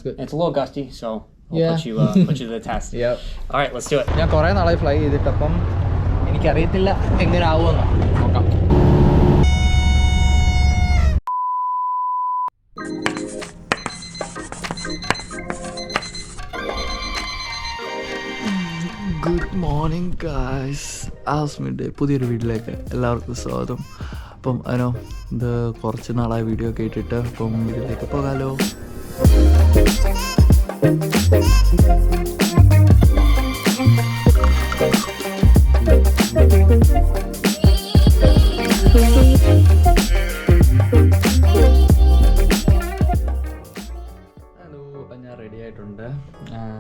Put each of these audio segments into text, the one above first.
sounds good. It's a little gusty, so I'll Yeah. put you to the test. Yep. All right, let's do it. ഞാൻ കുറേ നാളായി fly ചെയ്തിട്ട്, അപ്പം എനിക്കറിയത്തില്ല എങ്ങനെ ആവുമെന്ന്. നോക്കാം. Good morning guys. ആസ്മിൻ്റെ പുതിയൊരു വീട്ടിലേക്ക് എല്ലാവർക്കും സ്വാഗതം. അപ്പം ഇത് കുറച്ച് നാളായി വീഡിയോ ഒക്കെ ഇട്ടിട്ട്, അപ്പം വീട്ടിലേക്ക് പോകാമല്ലോ.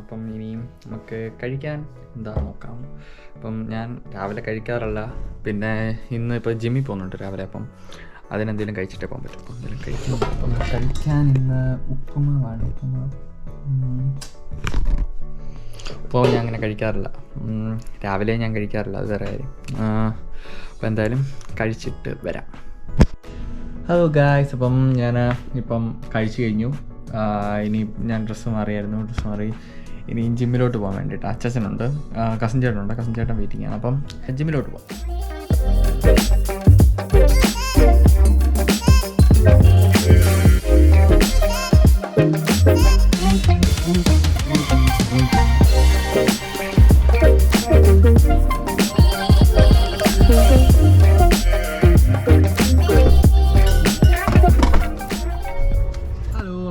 അപ്പം ഇനിയും നമുക്ക് കഴിക്കാൻ എന്താ നോക്കാം. അപ്പം ഞാൻ രാവിലെ കഴിക്കാറില്ല, പിന്നെ ഇന്ന് ഇപ്പോൾ ജിമ്മിൽ പോകുന്നുണ്ട് രാവിലെ, അപ്പം അതിനെന്തെങ്കിലും കഴിച്ചിട്ടേ പോകാൻ പറ്റും. അപ്പം എന്തെങ്കിലും കഴിക്കണം. അപ്പം കഴിക്കാൻ ഇന്ന് ഉപ്പുമാവാണ്. അപ്പോൾ ഞാൻ അങ്ങനെ കഴിക്കാറില്ല, രാവിലെ ഞാൻ കഴിക്കാറില്ല, അത് വേറെ കാര്യം. അപ്പോൾ എന്തായാലും കഴിച്ചിട്ട് വരാം. ഹലോ ഗായ്സ്, അപ്പം ഞാൻ ഇപ്പം കഴിച്ചു കഴിഞ്ഞു. ഇനി ഞാൻ ഡ്രസ്സ് മാറി ഇനി ജിമ്മിലോട്ട് പോകാൻ വേണ്ടിയിട്ട് അച്ഛനുണ്ട്, കസിൻ ചേട്ടൻ വെയിറ്റിംഗ് ആണ്. അപ്പം ജിമ്മിലോട്ട് പോകാം.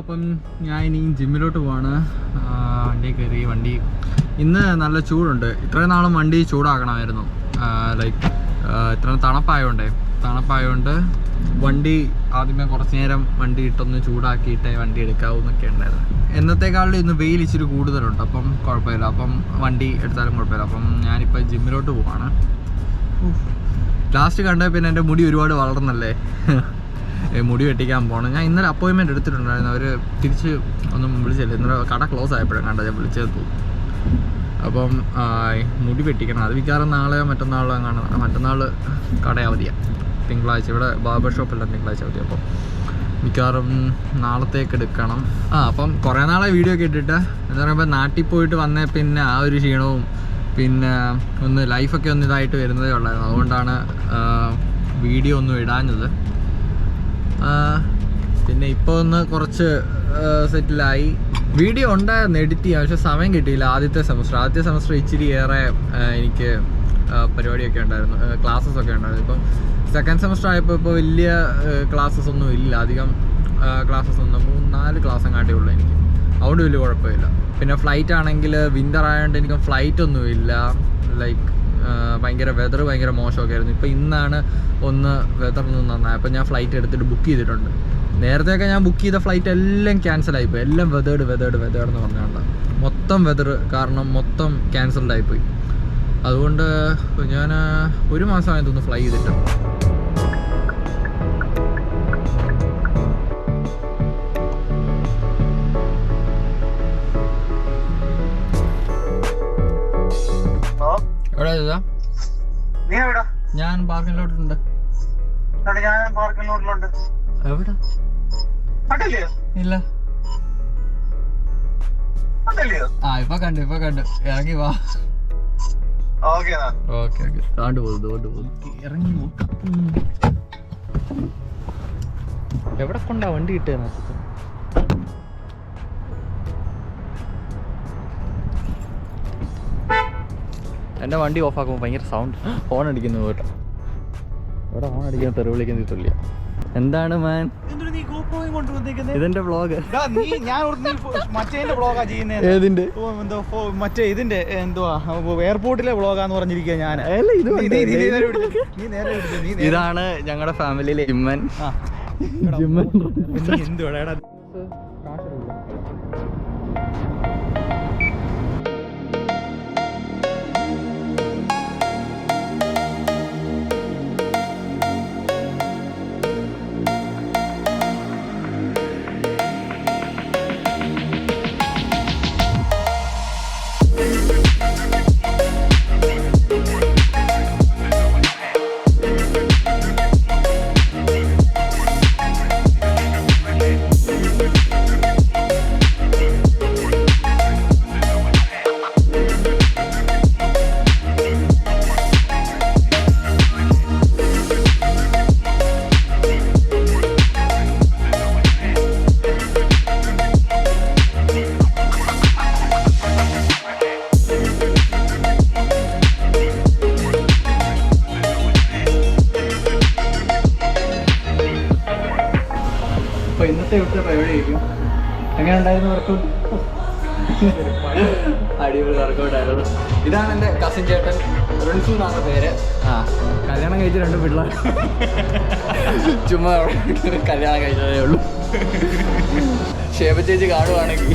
അപ്പം ഞാൻ ഇനി ജിമ്മിലോട്ട് പോവാണ്. വണ്ടി കയറി. വണ്ടി ഇന്ന് നല്ല ചൂടുണ്ട്. ഇത്രയും നാളും വണ്ടി ചൂടാക്കണമായിരുന്നു. ലൈക്ക് ഇത്ര തണുപ്പായതുകൊണ്ട് വണ്ടി ആദ്യമേ കുറച്ച് നേരം വണ്ടി ഇട്ടൊന്ന് ചൂടാക്കിയിട്ടേ വണ്ടി എടുക്കാവൂ എന്നൊക്കെ ഉണ്ടായിരുന്നു. എന്നത്തേക്കാളും ഇന്ന് വെയിൽ ഇച്ചിരി കൂടുതലുണ്ട്, അപ്പം കുഴപ്പമില്ല. അപ്പം വണ്ടി എടുത്താലും കുഴപ്പമില്ല. അപ്പം ഞാനിപ്പോൾ ജിമ്മിലോട്ട് പോവാണ്. ലാസ്റ്റ് കണ്ടപ്പോൾ പിന്നെ എൻ്റെ മുടി ഒരുപാട് വളർന്നല്ലേ, മുടി വെട്ടിക്കാൻ പോകണം. ഞാൻ ഇന്നലെ അപ്പോയിൻമെൻറ്റ് എടുത്തിട്ടുണ്ടായിരുന്നു. അവർ തിരിച്ച് ഒന്നും വിളിച്ചില്ല. ഇന്നലെ കട ക്ലോസ് ആയപ്പോഴും കണ്ടത്, ഞാൻ വിളിച്ചത് തോന്നും. അപ്പം മുടി വെട്ടിക്കണം. അത് മിക്കവാറും നാളെയോ മറ്റന്നാളോ അങ്ങനെ. മറ്റന്നാൾ കട അവധിയാണ്, തിങ്കളാഴ്ച. ഇവിടെ ബാർബർ ഷോപ്പെല്ലാം തിങ്കളാഴ്ച അവധി. അപ്പം മിക്കവാറും നാളത്തേക്ക് എടുക്കണം. അപ്പം കുറേ നാളെ വീഡിയോ ഒക്കെ ഇട്ടിട്ട്, എന്താ പറയുമ്പോൾ നാട്ടിൽ പോയിട്ട് വന്നേ പിന്നെ ആ ഒരു ക്ഷീണവും പിന്നെ ഒന്ന് ലൈഫൊക്കെ ഒന്ന് ഇതായിട്ട് വരുന്നതേ ഉള്ളായിരുന്നു. അതുകൊണ്ടാണ് വീഡിയോ ഒന്നും ഇടാഞ്ഞത്. പിന്നെ ഇപ്പോൾ ഒന്ന് കുറച്ച് സെറ്റിലായി. വീഡിയോ ഉണ്ടായിരുന്നു എഡിറ്റ് ചെയ്യാൻ, പക്ഷെ സമയം കിട്ടിയില്ല. ആദ്യത്തെ സെമസ്റ്റർ ഇച്ചിരി ഏറെ എനിക്ക് പരിപാടിയൊക്കെ ഉണ്ടായിരുന്നു, ക്ലാസ്സസൊക്കെ ഉണ്ടായിരുന്നു. ഇപ്പം സെക്കൻഡ് സെമസ്റ്റർ ആയപ്പോൾ ഇപ്പോൾ വലിയ ക്ലാസ്സസ് ഒന്നും ഇല്ല, അധികം ക്ലാസ്സസ് ഒന്നും 3-4 ക്ലാസ് എങ്ങാണ്ടേ ഉള്ളൂ എനിക്ക്. അതുകൊണ്ട് വലിയ കുഴപ്പമില്ല. പിന്നെ ഫ്ലൈറ്റ് ആണെങ്കിൽ വിൻ്റർ ആയതുകൊണ്ട് എനിക്ക് ഫ്ലൈറ്റ് ഒന്നുമില്ല. ലൈക്ക് വെതർ ഭയങ്കര മോശമൊക്കെ ആയിരുന്നു. ഇപ്പോൾ ഇന്നാണ് ഒന്ന് വെതറിന് നന്നായി. അപ്പോൾ ഞാൻ ഫ്ലൈറ്റ് എടുത്തിട്ട് ബുക്ക് ചെയ്തിട്ടുണ്ട്. നേരത്തെയൊക്കെ ഞാൻ ബുക്ക് ചെയ്ത ഫ്ലൈറ്റ് എല്ലാം ക്യാൻസലായിപ്പോയി. എല്ലാം വെതേർഡ് എന്ന് പറഞ്ഞുകൊണ്ട് മൊത്തം വെതർ കാരണം മൊത്തം ക്യാൻസൽഡ് ആയിപ്പോയി. അതുകൊണ്ട് ഞാൻ 1 മാസമായി തോന്നുന്നു ഫ്ലൈ ചെയ്തിട്ട്. എവിടെ? ഞാൻ പാർക്കിലോട്ടുണ്ട്. എവിടെ? ഇല്ല. ഇപ്പൊ കണ്ടു. ഇറങ്ങി വാ. ഓക്കെ. ഇറങ്ങി നോക്കാം. എവിടെ കൊണ്ടാ വണ്ടി കിട്ടുക? എൻ്റെ വണ്ടി ഓഫാക്കുമ്പോൾ ഭയങ്കര സൗണ്ട്, ഹോൺ അടിക്കുന്നു കേട്ടോ. ഇവിടെ ഹോൺ അടിക്കാൻ തെറി വിളിക്കുന്ന തുല്യ. എന്താണ് മാൻ ഇതെന്റെ വ്ളോഗ്? ഏതിന്റെ? മറ്റേ ഇതിന്റെ എന്തുവാ എയർപോർട്ടിലെ വ്ളോഗാന്ന് പറഞ്ഞിരിക്കുക ഞാൻ. ഇതാണ് ഞങ്ങളുടെ ഫാമിലിയിലെ ജിമ്മൻ. എന്തുവാടാ എങ്ങനെ ഉണ്ടായിരുന്നു വർക്കൗട്ട്? അടിപൊളി വർക്കൗട്ടായിരുന്നു. ഇതാണ് എൻ്റെ കസിൻ ചേട്ടൻ, റിൻസു എന്നാണ് പേര്. കല്യാണം കഴിച്ച 2 പിള്ളേർ. ചുമ്മാ കല്യാണം കഴിച്ചതേ ഉള്ളൂ. ശേഭ ചേച്ചി കാണുവാണെങ്കിൽ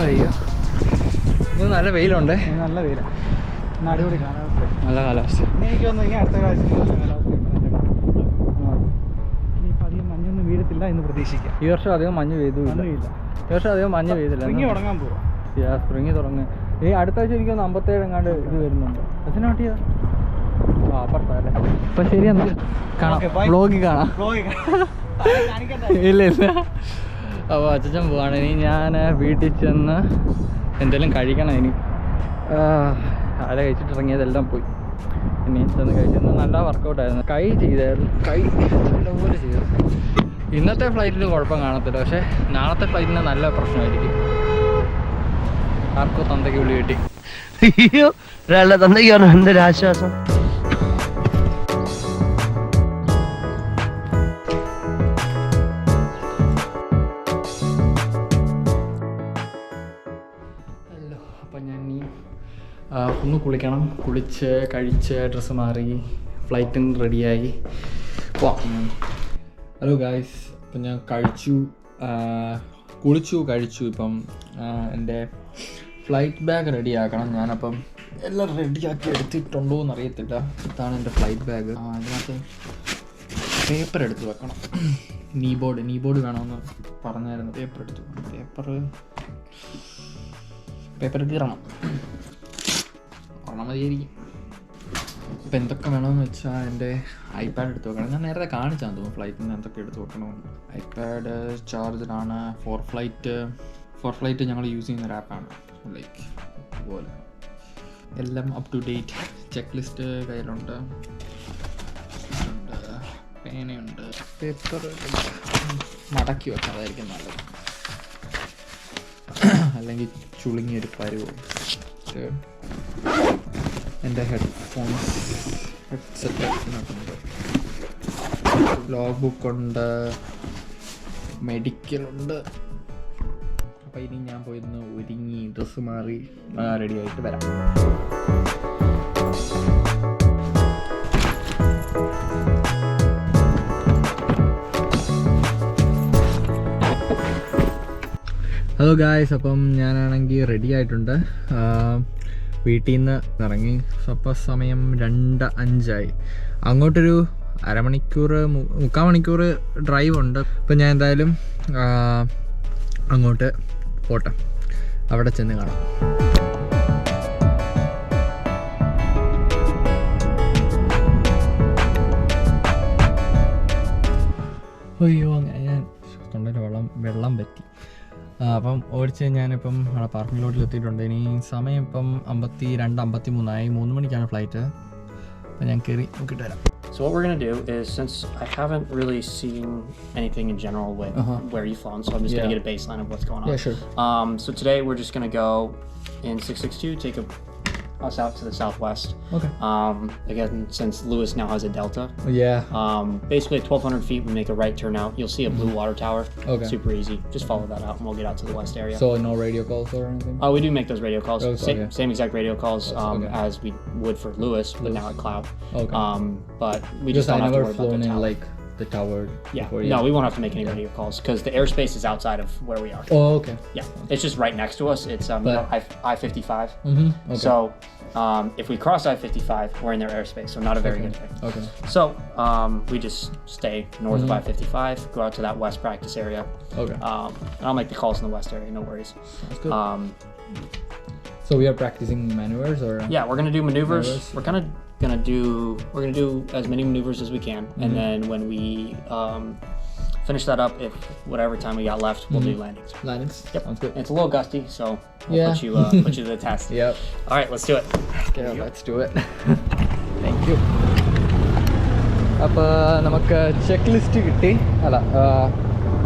അയ്യോ ഇത് നല്ല വെയിലുണ്ട്. നല്ല വെയിലാണ്, അടിപൊളി കാലാവസ്ഥ, നല്ല കാലാവസ്ഥ. എനിക്ക് തോന്നുന്നു ഇനി അടുത്ത കാലാവസ്ഥ ഇനിയിപ്പോൾ അധികം മഞ്ഞൊന്നും വീഴത്തില്ല എന്ന് പ്രതീക്ഷിക്കാം. ഈ വർഷം അധികം മഞ്ഞ് പെയ്തില്ല. ഈ വർഷം അധികം മഞ്ഞ് പെയ്തില്ല. ഇനി തുടങ്ങാൻ പോവാം. സ്പ്രിങ് തുടങ്ങി. ഈ അടുത്ത ആഴ്ച എനിക്ക് 57 എങ്ങാണ്ട് ഇത് വരുന്നുണ്ട്. അതിനാട്ടിയാ അപ്പുറത്തല്ലേ. അപ്പം ശരി, എന്നാൽ കാണാം, വ്ളോഗിൽ കാണാം. ഇല്ല ഇല്ല. അപ്പോൾ അച്ഛൻ പോവാണ്. ഇനി ഞാൻ വീട്ടിൽ ചെന്ന് എന്തെങ്കിലും കഴിക്കണം. ഇനി ആരെ കഴിച്ചിട്ടിറങ്ങിയതെല്ലാം പോയി. ഇനി ചെന്ന് കഴിച്ചെന്ന് നല്ല വർക്കൗട്ടായിരുന്നു. കൈ ചെയ്തായിരുന്നു, കൈ നല്ലപോലെ ചെയ്തു. ഇന്നത്തെ ഫ്ലൈറ്റിൽ കുഴപ്പം കാണത്തില്ല, പക്ഷേ നാളത്തെ ഫ്ലൈറ്റിന് നല്ല പ്രശ്നമായിരിക്കും. ആർക്കോ തന്തയ്ക്ക് വിളി കിട്ടി. അയ്യോ, ഒരാളുടെ തന്തയ്ക്കാണ് എന്തൊരു ആശ്വാസം. അപ്പം ഞാൻ ഇനി ഒന്ന് കുളിക്കണം. കുളിച്ച് കഴിച്ച് ഡ്രസ്സ് മാറി ഫ്ലൈറ്റിന് റെഡിയായി പോവാം. ഹലോ ഗായ്സ്, അപ്പം ഞാൻ കുളിച്ചു കഴിച്ചു. ഇപ്പം എൻ്റെ ഫ്ലൈറ്റ് ബാഗ് റെഡിയാക്കണം. ഞാനപ്പം എല്ലാം റെഡിയാക്കി എടുത്തിട്ടുണ്ടോ എന്നറിയത്തില്ല. ഇതാണ് എൻ്റെ ഫ്ലൈറ്റ് ബാഗ്. അതിനകത്ത് പേപ്പർ എടുത്ത് വെക്കണം. നീ ബോർഡ് വേണമെന്ന് പറഞ്ഞായിരുന്നു. പേപ്പർ എടുത്ത് വെക്കണം. പേപ്പർ കീറണം. ഒരെണ്ണം മതിയായിരിക്കും. ഇപ്പം എന്തൊക്കെ വേണമെന്ന് വെച്ചാൽ എൻ്റെ ഐപാഡ് എടുത്ത് വെക്കണം. ഞാൻ നേരത്തെ കാണിച്ചാന്ന് തോന്നുന്നു ഫ്ലൈറ്റിൽ നിന്ന് എന്തൊക്കെ എടുത്ത് വെക്കണമെന്ന്. ഐപാഡ് ചാർജറാണ്. ഫോർ ഫ്ലൈറ്റ് ഞങ്ങൾ യൂസ് ചെയ്യുന്ന ഒരു ആപ്പാണ്. ലൈക്ക് അതുപോലെ എല്ലാം up to date. Checklist കയ്യിലുണ്ട്, പേനയുണ്ട്. പേപ്പർ മടക്കി വെക്കാം, അതായിരിക്കും നല്ലത്. അല്ലെങ്കിൽ ചുളുങ്ങിയൊരു പരുവും. എൻ്റെ ഹെഡ്സെറ്റ് ഇതിനകത്തുണ്ട്. ലോഗ് ബുക്കുണ്ട്, മെഡിക്കലുണ്ട്. അപ്പോൾ ഇനി ഞാൻ പോയിന്ന് ഒരുങ്ങി ഡ്രസ്സ് മാറി റെഡി ആയിട്ട് വരാം. ഹലോ ഗായ്സ്, അപ്പം ഞാനാണെങ്കിൽ റെഡി ആയിട്ടുണ്ട്. വീട്ടിൽ നിന്ന് ഇറങ്ങി. അപ്പോൾ സമയം 2:05. അങ്ങോട്ടൊരു അരമണിക്കൂർ 3/4 മണിക്കൂർ ഡ്രൈവ് ഉണ്ട്. അപ്പം ഞാൻ എന്തായാലും അങ്ങോട്ട് പോട്ടെ, അവിടെ ചെന്ന് കാണാം. അയ്യോ, അങ്ങനെ ഞാൻ തൊണ്ടയിൽ വെള്ളം പറ്റി. അപ്പം ഓടിച്ച് ഞാനിപ്പം അവിടെ പാർക്കിംഗ് ലോട്ടിൽ എത്തിയിട്ടുണ്ട്. ഇനി സമയം ഇപ്പം 52-53 3 മണിക്കാണ് ഫ്ലൈറ്റ്. അപ്പം ഞാൻ കയറി നോക്കിയിട്ട് വരാം. So what we're going to do is, since I haven't really seen anything in general with where you've flown, so I'm just going to get a baseline of what's going on. Yeah, sure. So today we're just going to go in 662, take us out to the southwest. Okay. Again, since Lewis now has a Delta. Yeah. Basically at 1,200 feet, we make a right turn out. You'll see a blue water tower. Okay. Super easy. Just follow that out and we'll get out to the west area. So no radio calls or anything? We do make those radio calls. Okay. Same exact radio calls as we would for Lewis, but now at Cloud. Okay. But we Because just don't I have to never worry about flown the in tower. like the tower. Yeah. Before, No, we won't have to make any radio calls because the airspace is outside of where we are. Oh, okay. Yeah. It's just right next to us. It's I-55. Okay. So if we cross I-55, we're in their airspace, so not a very good thing. Okay. So we just stay north of I-55, go out to that west practice area. Okay. And I'll make the calls in the west area, no worries. That's good. So we are practicing maneuvers or? Yeah, we're gonna do maneuvers. We're gonna do as many maneuvers as we can, and then when we finish that up, if whatever time we got left, we'll do landings. Landings? Yep. Sounds good. It's a little gusty, so we'll Yeah. put you to the test. Yep. All right, let's do it. Okay, let's do it. Thank you. അപ്പോൾ നമുക്ക് check list കിട്ടി. അല്ല,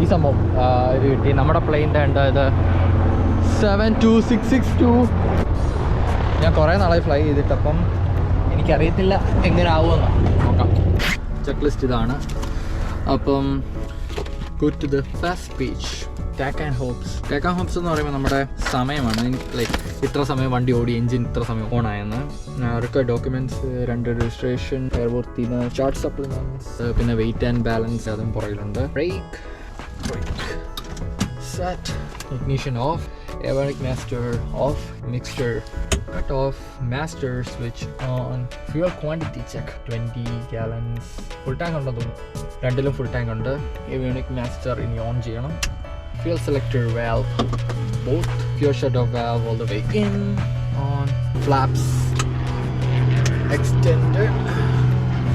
ഈ സംഭവം ഇത് കിട്ടി. നമ്മുടെ പ്ലെയിൻ്റെ ഉണ്ട് ഇത് 72662. ഞാൻ കുറേ നാളായി ഫ്ലൈ ചെയ്തിട്ട്, അപ്പം എനിക്കറിയത്തില്ല എങ്ങനെ ആവുമെന്ന് നോക്കാം. ചെക്ക് ലിസ്റ്റ് ഇതാണ്. അപ്പം go to the first page. Tack and hops എന്ന് പറയുമ്പോൾ നമ്മുടെ സമയമാണ്. ലൈക്ക് ഇത്ര സമയം വണ്ടി ഓടി, എൻജിൻ ഇത്ര സമയം ഓൺ ആയെന്ന്. അവർക്ക് ഡോക്യുമെൻറ്റ്സ്, 2 രജിസ്ട്രേഷൻ, എയർപോർട്ടിന് ചാർട്ട് സപ്ലിമെൻറ്റ്സ്, പിന്നെ വെയിറ്റ് ആൻഡ് ബാലൻസ് അതും പുറകിലുണ്ട്. Brake set, ignition off, avionic master off, mixture cut off, master switch on, fuel quantity check, 20 gallons, full tank ഉണ്ടെന്ന് തോന്നുന്നു. രണ്ടിലും ഫുൾ ടാങ്ക് ഉണ്ട്. avionic master ഇനി ഓൺ ചെയ്യണം. fuel selector valve, both fuel shut off valve all the way in, on, flaps extended,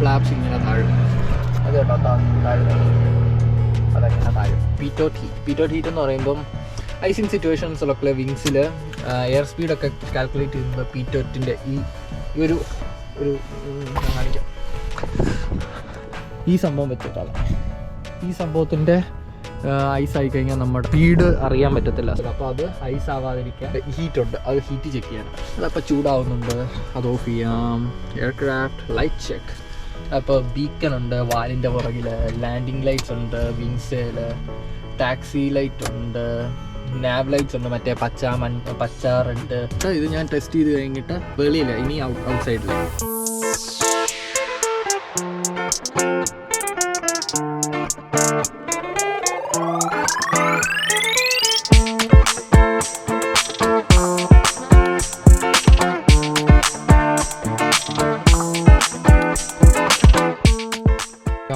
flaps ഇങ്ങനെ താഴും. അത് കേട്ടോ താഴുന്നത്, അതങ്ങനെ താഴും. പീറ്റോട്ട് ഹീറ്റ് എന്ന് പറയുമ്പം ഐസിങ് സിറ്റുവേഷൻസിലൊക്കെ വിങ്സിൽ എയർ സ്പീഡൊക്കെ കാൽക്കുലേറ്റ് ചെയ്യുന്നത് പീറ്റോറ്റിൻ്റെ ഈ ഒരു കാണിക്കാം, ഈ സംഭവം വെച്ചിട്ടാണ്. ഈ സംഭവത്തിൻ്റെ ഐസ് ആയി കഴിഞ്ഞാൽ നമ്മുടെ സ്പീഡ് അറിയാൻ പറ്റത്തില്ല. അപ്പോൾ അത് ഐസ് ആവാതിരിക്കാൻ ഹീറ്റ് ഉണ്ട്, അത് ഹീറ്റ് ചെക്ക് ചെയ്യണം. അതപ്പോൾ ചൂടാവുന്നുണ്ട്, അത് ഓഫ് ചെയ്യാം. എയർക്രാഫ്റ്റ് ലൈറ്റ് ചെക്ക്, അപ്പോൾ ബീക്കൺ ഉണ്ട് വാലിൻ്റെ പുറകിൽ, ലാൻഡിങ് ലൈറ്റ്സ് ഉണ്ട് വിങ്സിൽ, ടാക്സി ലൈറ്റ് ഉണ്ട്, നാബ് ലൈറ്റ്സ് ഉണ്ട്, മറ്റേ പച്ച റെഡ്. ഇത് ഞാൻ ടെസ്റ്റ് ചെയ്ത് കഴിഞ്ഞിട്ട് വെളിയില്ല, ഇനി ഔട്ട് സൈഡിൽ.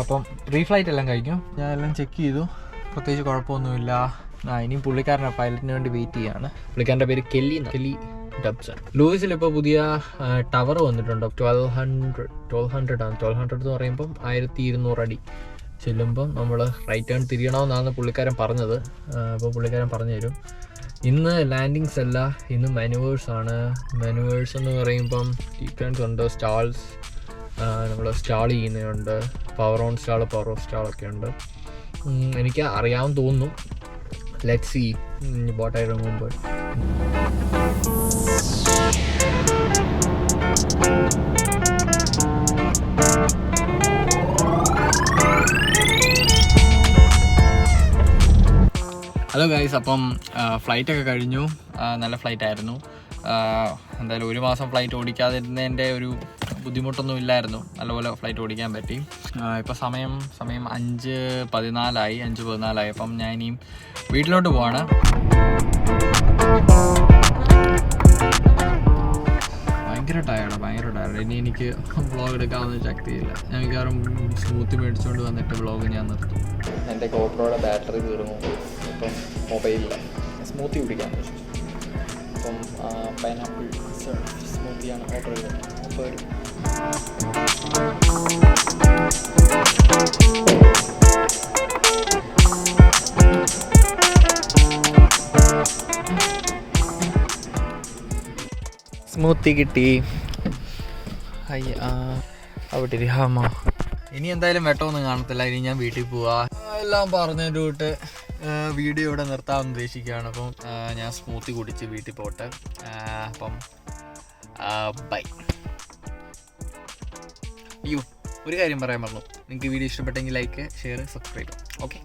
അപ്പം റീഫ്ലൈറ്റ് എല്ലാം കഴിഞ്ഞു, ഞാൻ എല്ലാം ചെക്ക് ചെയ്തു, പ്രത്യേകിച്ച് കുഴപ്പമൊന്നുമില്ല. ഇനിയും പുള്ളിക്കാരനെ പൈലറ്റിന് വേണ്ടി വെയിറ്റ് ചെയ്യാണ്. പുള്ളിക്കാരൻ്റെ പേര് കെല്ലി ഡബ്സൺ. ലൂയിസിൽ ഇപ്പോൾ പുതിയ ടവർ വന്നിട്ടുണ്ട്. 1200 ആണ്. 1200 എന്ന് പറയുമ്പം 1200 അടി ചെല്ലുമ്പം നമ്മൾ റൈറ്റ് ടേൺ തിരിയണമെന്നാണ് പുള്ളിക്കാരൻ പറഞ്ഞത്. അപ്പോൾ പുള്ളിക്കാരൻ പറഞ്ഞു തരും. ഇന്ന് ലാൻഡിങ്സ് അല്ല, ഇന്ന് മാനുവേഴ്സ് ആണ്. മാനുവേഴ്സ് എന്ന് പറയുമ്പം സീക്വൻസ് ഉണ്ട്, സ്റ്റാൾസ്, നമ്മൾ സ്റ്റാൾ ചെയ്യുന്നുണ്ട്, power on stall, power off സ്റ്റാളൊക്കെ ഉണ്ട്. എനിക്ക് അറിയാമെന്ന് തോന്നുന്നു. Let's see what I remember. Hello guys, അപ്പം ഫ്ലൈറ്റൊക്കെ കഴിഞ്ഞു. നല്ല ഫ്ലൈറ്റ് ആയിരുന്നു. എന്തായാലും 1 മാസം ഫ്ലൈറ്റ് ഓടിക്കാതിരുന്നതിൻ്റെ ഒരു ബുദ്ധിമുട്ടൊന്നും ഇല്ലായിരുന്നു. നല്ലപോലെ ഫ്ലൈറ്റ് ഓടിക്കാൻ പറ്റി. ഇപ്പോൾ സമയം 5:14 അപ്പം ഞാൻ ഇനിയും വീട്ടിലോട്ട് പോവാണ്. ഭയങ്കര ടയർഡ്. ഇനി എനിക്ക് വ്ളോഗ് എടുക്കാമെന്ന് ശക്തിയില്ല. ഞാൻ മിക്കവാറും സ്മൂത്തി മേടിച്ചുകൊണ്ട് വന്നിട്ട് വ്ളോഗ് ഞാൻ നിർത്തും. എൻ്റെ ഗോപ്രോയുടെ ബാറ്ററി തീർന്നു. ഇപ്പം മൊബൈലില്ല, സ്മൂത്തി കുടിക്കാൻ പറ്റും. അപ്പം പൈനാപ്പിൾ സ്മൂത്തിയാണ് ഓർഡർ ചെയ്തത്. അപ്പോൾ സ്മൂത്തി കിട്ടി. അവിടെ ഇനി എന്തായാലും വെട്ടമൊന്നും കാണത്തില്ല. ഇനി ഞാൻ വീട്ടിൽ പോവാ. എല്ലാം പറഞ്ഞതിൻ്റെ കൂട്ട് വീഡിയോ ഇവിടെ നിർത്താമെന്ന് ഉദ്ദേശിക്കുകയാണ്. അപ്പം ഞാൻ സ്മൂത്തി കുടിച്ച് വീട്ടിൽ പോട്ടെ. അപ്പം ബൈ. അയ്യോ, ഒരു കാര്യം പറയാൻ പറഞ്ഞു. നിങ്ങൾക്ക് വീഡിയോ ഇഷ്ടപ്പെട്ടെങ്കിൽ ലൈക്ക്, ഷെയർ, സബ്സ്ക്രൈബ്. ഓക്കെ.